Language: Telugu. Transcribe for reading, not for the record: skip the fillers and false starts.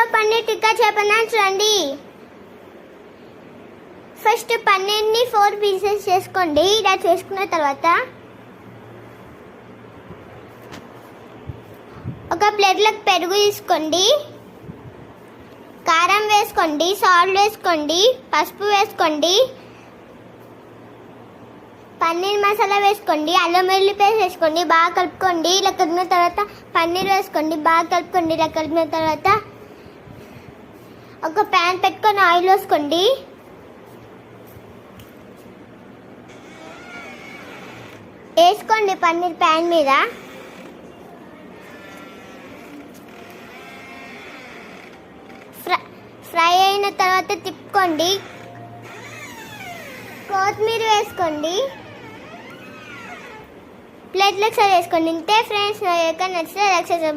ఇంట్లో పన్నీర్ టిక్కా చేయమన్నా చూడండి. ఫస్ట్ పన్నీర్ని 4 పీసెస్ చేసుకోండి. ఇలా చేసుకున్న తర్వాత ఒక ప్లేట్లోకి పెరుగు తీసుకోండి, కారం వేసుకోండి, సాల్ట్ వేసుకోండి, పసుపు వేసుకోండి, పన్నీర్ మసాలా వేసుకోండి, అల్లం వెల్లుల్లి పేస్ట్ వేసుకోండి, బాగా కలుపుకోండి. ఇలా కలిపిన తర్వాత పన్నీర్ వేసుకోండి, బాగా కలుపుకోండి. ఇలా కలిపిన తర్వాత ఒక ప్యాన్ పెట్టుకొని ఆయిల్ వేసుకోండి. వేసుకోండి పన్నీర్ ప్యాన్ మీద. ఫ్రై అయిన తర్వాత తిప్పుకోండి. కొత్తిమీర వేసుకోండి, ప్లేట్లోకి సరి వేసుకోండి. ఇంతే ఫ్రెండ్స్, నచ్చితే లైక్ చేయండి.